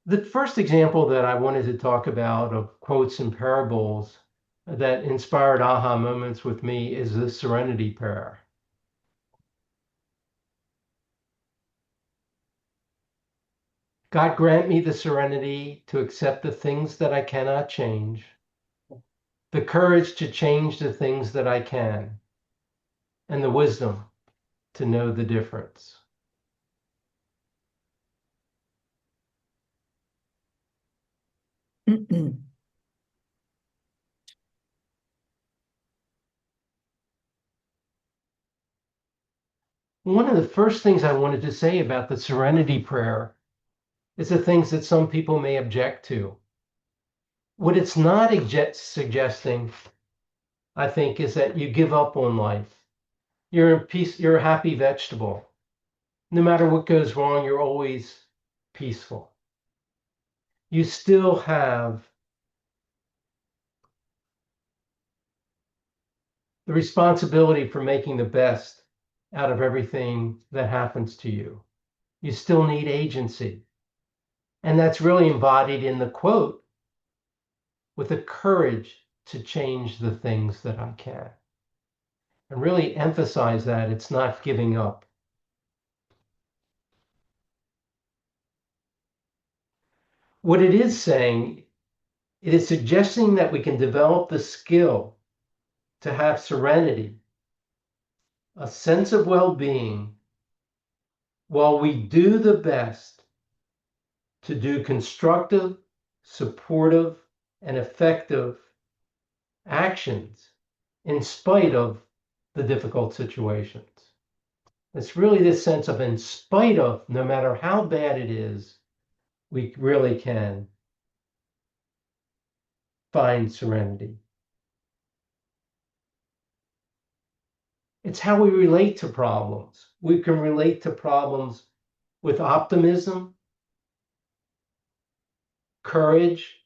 The first example that I wanted to talk about of quotes and parables that inspired aha moments with me is the Serenity prayer. God grant me the serenity to accept the things that I cannot change, the courage to change the things that I can, and the wisdom to know the difference. One of the first things I wanted to say about the Serenity prayer is the things that some people may object to. What it's not suggesting, I think, is that you give up on life. You're in peace, you're a happy vegetable. No matter what goes wrong, you're always peaceful. You still have the responsibility for making the best out of everything that happens to you. You still need agency. And that's really embodied in the quote, with the courage to change the things that I can. And really emphasize that it's not giving up. What it is saying, it is suggesting that we can develop the skill to have serenity, a sense of well-being, while we do the best to do constructive, supportive, and effective actions in spite of the difficult situations. It's really this sense of in spite of, no matter how bad it is, we really can find serenity. It's how we relate to problems. We can relate to problems with optimism, courage,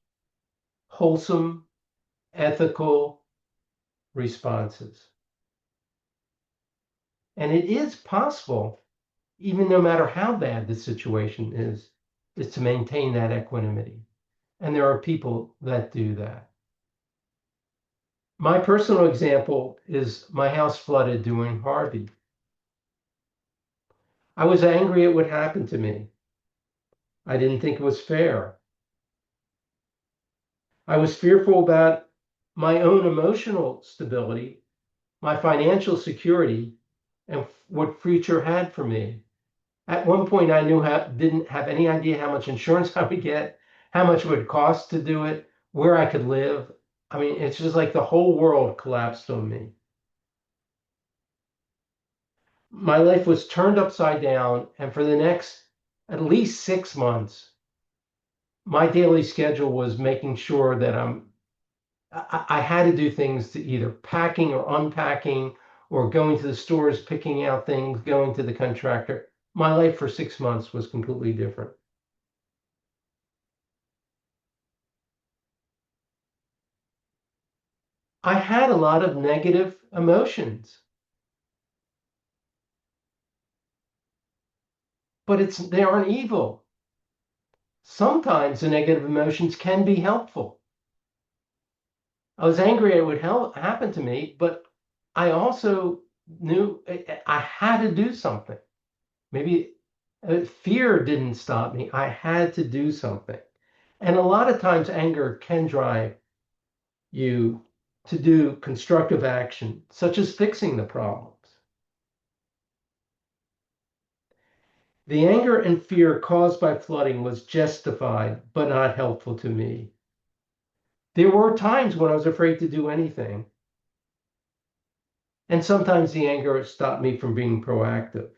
wholesome, ethical responses. And it is possible, even no matter how bad the situation is to maintain that equanimity. And there are people that do that. My personal example is my house flooded during Harvey. I was angry at what happened to me. I didn't think it was fair. I was fearful about my own emotional stability, my financial security, and what future had for me. At one point, I didn't have any idea how much insurance I would get, how much it would cost to do it, where I could live. I mean, it's just like the whole world collapsed on me. My life was turned upside down, and for the next at least 6 months, my daily schedule was making sure that I had to do things to either packing or unpacking or going to the stores, picking out things, going to the contractor. My life for 6 months was completely different. I had a lot of negative emotions, but they aren't evil. Sometimes the negative emotions can be helpful. I was angry it would happen to me, but I also knew I had to do something. Maybe fear didn't stop me. I had to do something. And a lot of times anger can drive you to do constructive action, such as fixing the problems. The anger and fear caused by flooding was justified, but not helpful to me. There were times when I was afraid to do anything. And sometimes the anger stopped me from being proactive.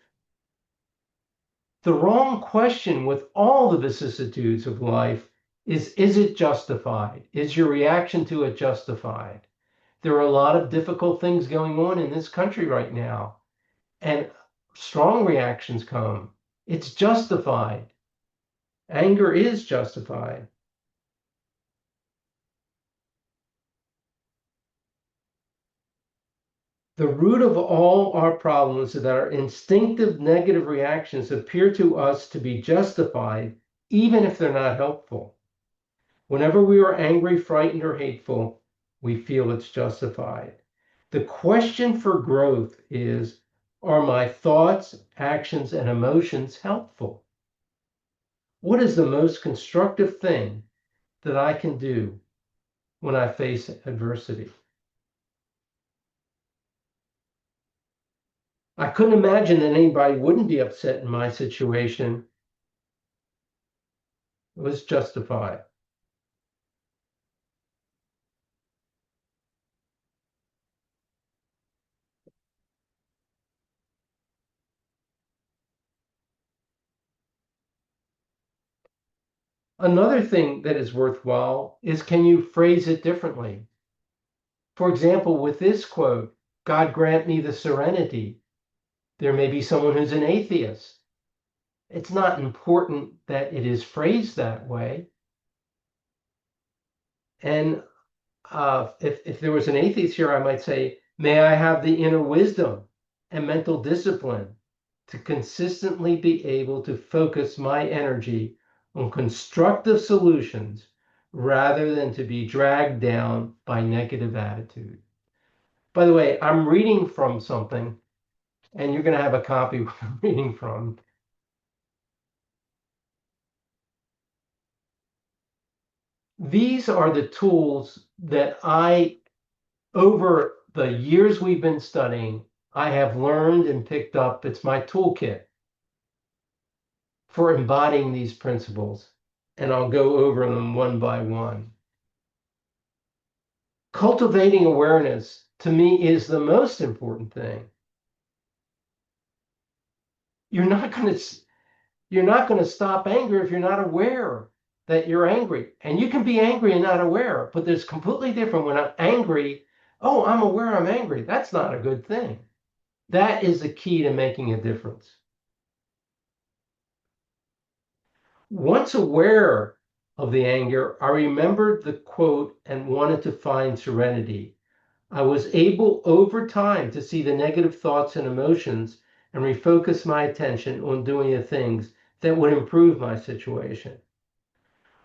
The wrong question with all the vicissitudes of life is it justified? Is your reaction to it justified? There are a lot of difficult things going on in this country right now, and strong reactions come. It's justified. Anger is justified. The root of all our problems is that our instinctive negative reactions appear to us to be justified, even if they're not helpful. Whenever we are angry, frightened, or hateful, we feel it's justified. The question for growth is, are my thoughts, actions, and emotions helpful? What is the most constructive thing that I can do when I face adversity? I couldn't imagine that anybody wouldn't be upset in my situation. It was justified. Another thing that is worthwhile is, can you phrase it differently? For example, with this quote, God grant me the serenity. There may be someone who's an atheist. It's not important that it is phrased that way. And if there was an atheist here, I might say, may I have the inner wisdom and mental discipline to consistently be able to focus my energy on constructive solutions rather than to be dragged down by negative attitude. By the way, I'm reading from something, and you're going to have a copy of what I'm reading from. These are the tools that over the years we've been studying, I have learned and picked up. It's my toolkit for embodying these principles, and I'll go over them one by one. Cultivating awareness, to me, is the most important thing. You're not going to stop anger if you're not aware that you're angry. And you can be angry and not aware, but there's completely different. When I'm angry, oh, I'm aware I'm angry. That's not a good thing. That is the key to making a difference. Once aware of the anger, I remembered the quote and wanted to find serenity. I was able over time to see the negative thoughts and emotions and refocus my attention on doing the things that would improve my situation.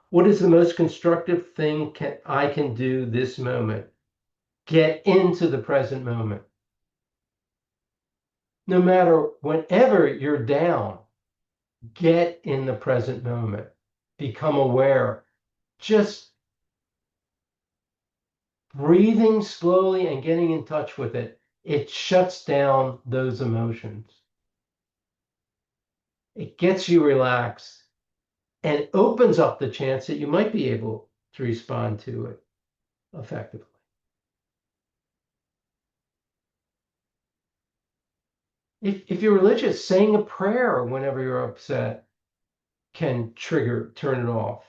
What is the most constructive thing I can do this moment? Get into the present moment. No matter whenever you're down, get in the present moment. Become aware. Just breathing slowly and getting in touch with it, it shuts down those emotions. It gets you relaxed and opens up the chance that you might be able to respond to it effectively. If you're religious, saying a prayer whenever you're upset can turn it off.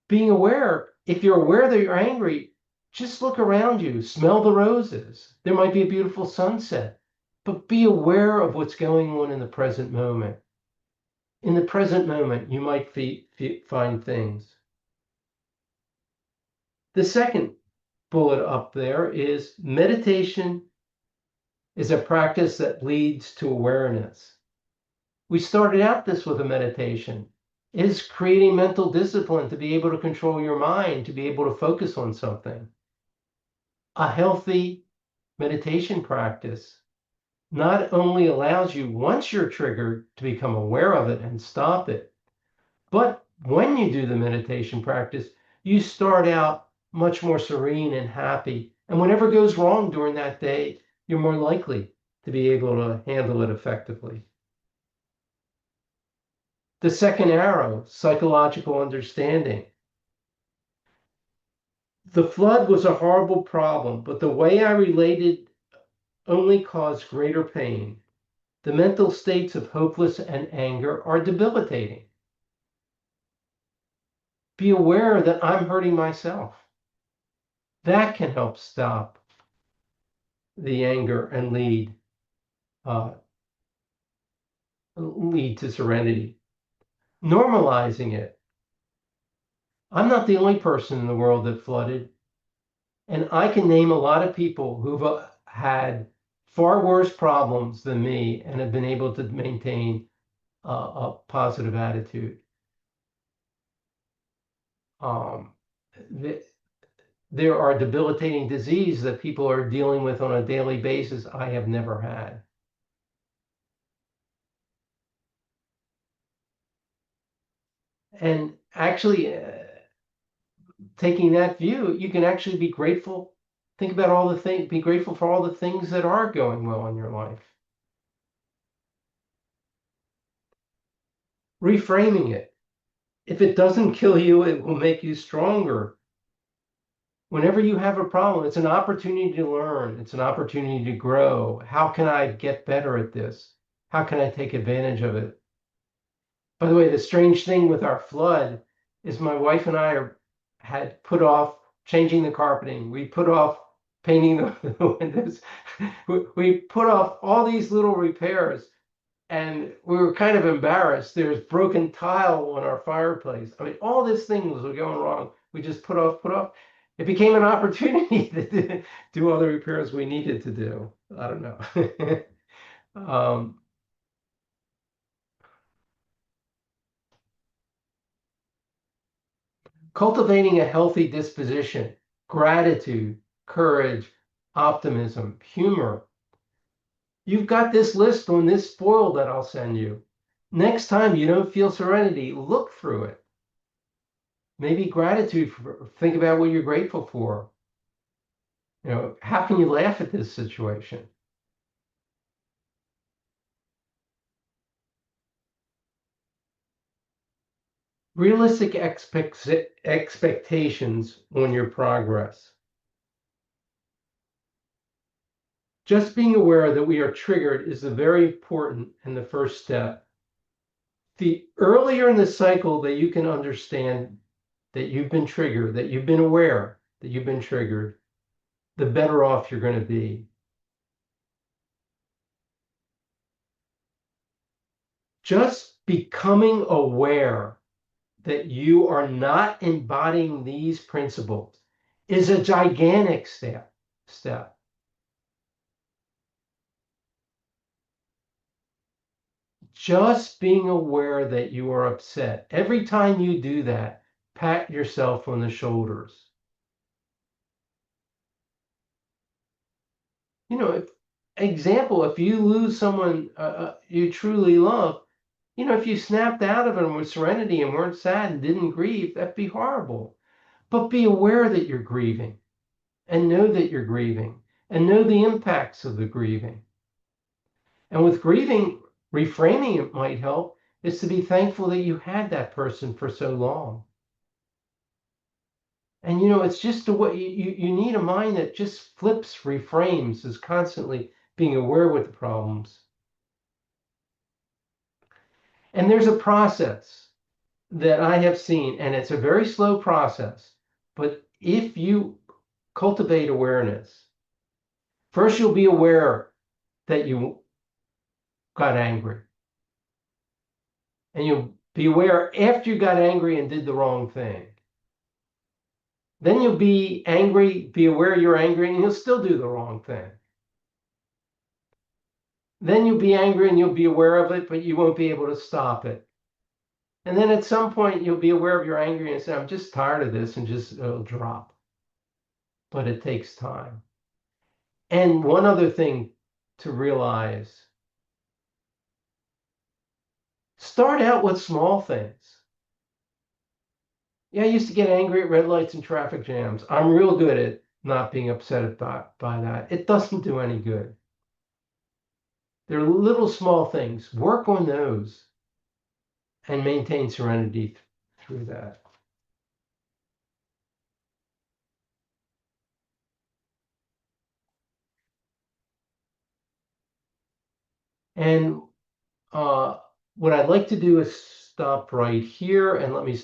Being aware, if you're aware that you're angry, just look around you, smell the roses. There might be a beautiful sunset, but be aware of what's going on in the present moment. In the present moment, you might find things. The second bullet up there is meditation is a practice that leads to awareness. We started out this with a meditation. It is creating mental discipline to be able to control your mind, to be able to focus on something. A healthy meditation practice not only allows you, once you're triggered, to become aware of it and stop it, but when you do the meditation practice, you start out much more serene and happy. And whatever goes wrong during that day, you're more likely to be able to handle it effectively. The second arrow, psychological understanding. The flood was a horrible problem, but the way I related only caused greater pain. The mental states of hopeless and anger are debilitating. Be aware that I'm hurting myself. That can help stop the anger and lead to serenity. Normalizing it. I'm not the only person in the world that flooded, and I can name a lot of people who've had far worse problems than me and have been able to maintain a positive attitude. Um, th there are debilitating diseases that people are dealing with on a daily basis I have never had. And actually, taking that view, you can actually be grateful. Think about all the things, be grateful for all the things that are going well in your life. Reframing it. If it doesn't kill you, it will make you stronger. Whenever you have a problem, it's an opportunity to learn. It's an opportunity to grow. How can I get better at this? How can I take advantage of it? By the way, the strange thing with our flood is my wife and had put off changing the carpeting. We put off painting the windows. We put off all these little repairs, and we were kind of embarrassed. There's broken tile on our fireplace. I mean, all these things were going wrong. We just put off. It became an opportunity to do all the repairs we needed to do. I don't know. um, Cultivating a healthy disposition, gratitude, courage, optimism, humor. You've got this list on this foil that I'll send you. Next time you don't feel serenity, look through it. Maybe gratitude, think about what you're grateful for. How can you laugh at this situation? Realistic expectations on your progress. Just being aware that we are triggered is a very important and the first step. The earlier in the cycle that you can understand that you've been triggered, that you've been aware that you've been triggered, the better off you're going to be. Just becoming aware that you are not embodying these principles is a gigantic step. Just being aware that you are upset. Every time you do that, pat yourself on the shoulders. If, example, if you lose someone you truly love, if you snapped out of it with serenity and weren't sad and didn't grieve, that'd be horrible. But be aware that you're grieving and know that you're grieving and know the impacts of the grieving. And with grieving, reframing it might help is to be thankful that you had that person for so long. And it's just a way you need a mind that just flips, reframes, is constantly being aware with the problems. And there's a process that I have seen, and it's a very slow process. But if you cultivate awareness, first you'll be aware that you got angry. And you'll be aware after you got angry and did the wrong thing. Then you'll be angry, be aware you're angry, and you'll still do the wrong thing. Then you'll be angry and you'll be aware of it, but you won't be able to stop it. And then at some point, you'll be aware of your anger and say, I'm just tired of this, and just it'll drop. But it takes time. And one other thing to realize, start out with small things. Yeah, I used to get angry at red lights and traffic jams. I'm real good at not being upset by that. It doesn't do any good. They're little small things. Work on those and maintain serenity through that. And uh, what I'd like to do is stop right here and let me